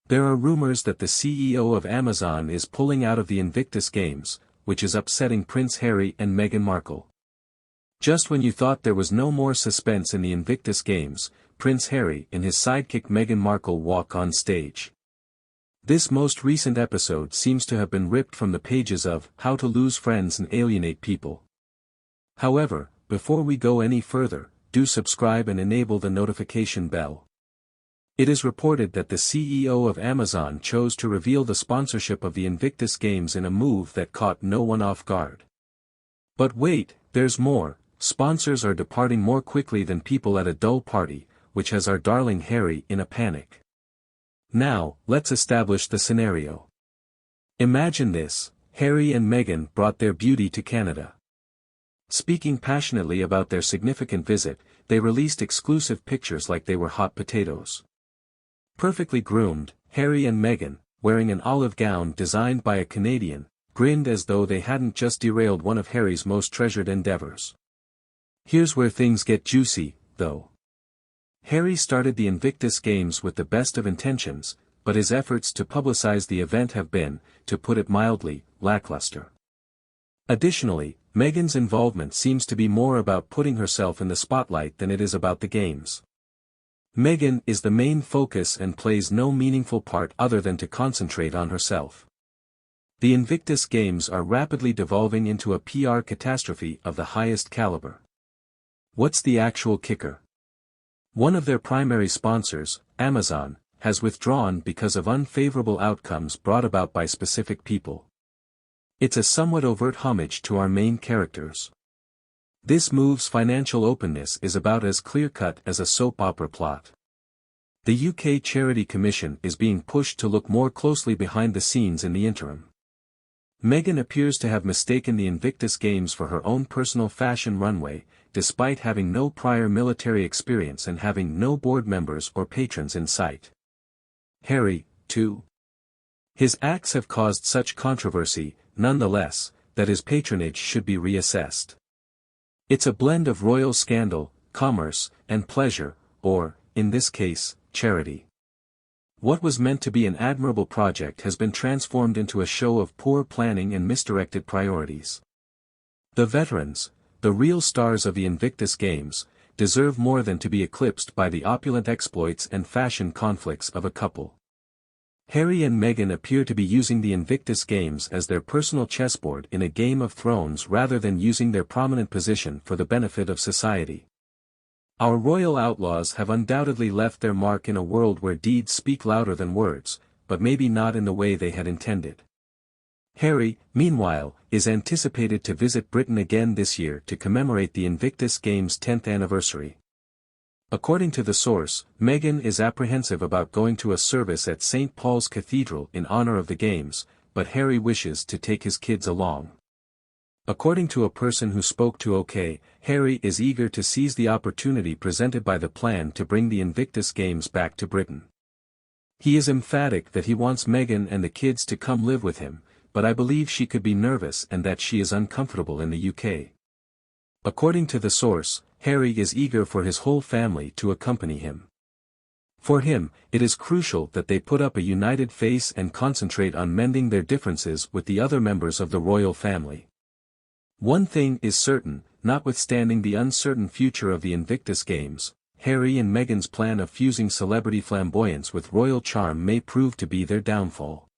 There are rumors that the CEO of Amazon is pulling out of the Invictus Games, which is upsetting Prince Harry and Meghan Markle. Just when you thought there was no more suspense in the Invictus Games, Prince Harry and his sidekick Meghan Markle walk on stage. This most recent episode seems to have been ripped from the pages of How to Lose Friends and Alienate People. However, before we go any further, do subscribe and enable the notification bell. It is reported that the CEO of Amazon chose to reveal the sponsorship of the Invictus Games in a move that caught no one off guard. But wait, there's more. Sponsors are departing more quickly than people at a dull party, which has our darling Harry in a panic. Now, let's establish the scenario. Imagine this: Harry and Meghan brought their beauty to Canada. Speaking passionately about their significant visit, they released exclusive pictures like they were hot potatoes. Perfectly groomed, Harry and Meghan, wearing an olive gown designed by a Canadian, grinned as though they hadn't just derailed one of Harry's most treasured endeavors. Here's where things get juicy, though. Harry started the Invictus Games with the best of intentions, but his efforts to publicize the event have been, to put it mildly, lackluster. Additionally, Meghan's involvement seems to be more about putting herself in the spotlight than it is about the games. Meghan is the main focus and plays no meaningful part other than to concentrate on herself. The Invictus Games are rapidly devolving into a PR catastrophe of the highest caliber. What's the actual kicker? One of their primary sponsors, Amazon, has withdrawn because of unfavorable outcomes brought about by specific people. It's a somewhat overt homage to our main characters. This move's financial openness is about as clear-cut as a soap opera plot. The UK Charity Commission is being pushed to look more closely behind the scenes in the interim. Meghan appears to have mistaken the Invictus Games for her own personal fashion runway, despite having no prior military experience and having no board members or patrons in sight. Harry, too. His acts have caused such controversy, nonetheless, that his patronage should be reassessed. It's a blend of royal scandal, commerce, and pleasure, or, in this case, charity. What was meant to be an admirable project has been transformed into a show of poor planning and misdirected priorities. The veterans, the real stars of the Invictus Games, deserve more than to be eclipsed by the opulent exploits and fashion conflicts of a couple. Harry and Meghan appear to be using the Invictus Games as their personal chessboard in a Game of Thrones rather than using their prominent position for the benefit of society. Our royal outlaws have undoubtedly left their mark in a world where deeds speak louder than words, but maybe not in the way they had intended. Harry, meanwhile, is anticipated to visit Britain again this year to commemorate the Invictus Games' 10th anniversary. According to the source, Meghan is apprehensive about going to a service at St. Paul's Cathedral in honor of the Games, but Harry wishes to take his kids along. According to a person who spoke to OK, Harry is eager to seize the opportunity presented by the plan to bring the Invictus Games back to Britain. He is emphatic that he wants Meghan and the kids to come live with him, but I believe she could be nervous and that she is uncomfortable in the UK. According to the source, Harry is eager for his whole family to accompany him. For him, it is crucial that they put up a united face and concentrate on mending their differences with the other members of the royal family. One thing is certain, notwithstanding the uncertain future of the Invictus Games, Harry and Meghan's plan of fusing celebrity flamboyance with royal charm may prove to be their downfall.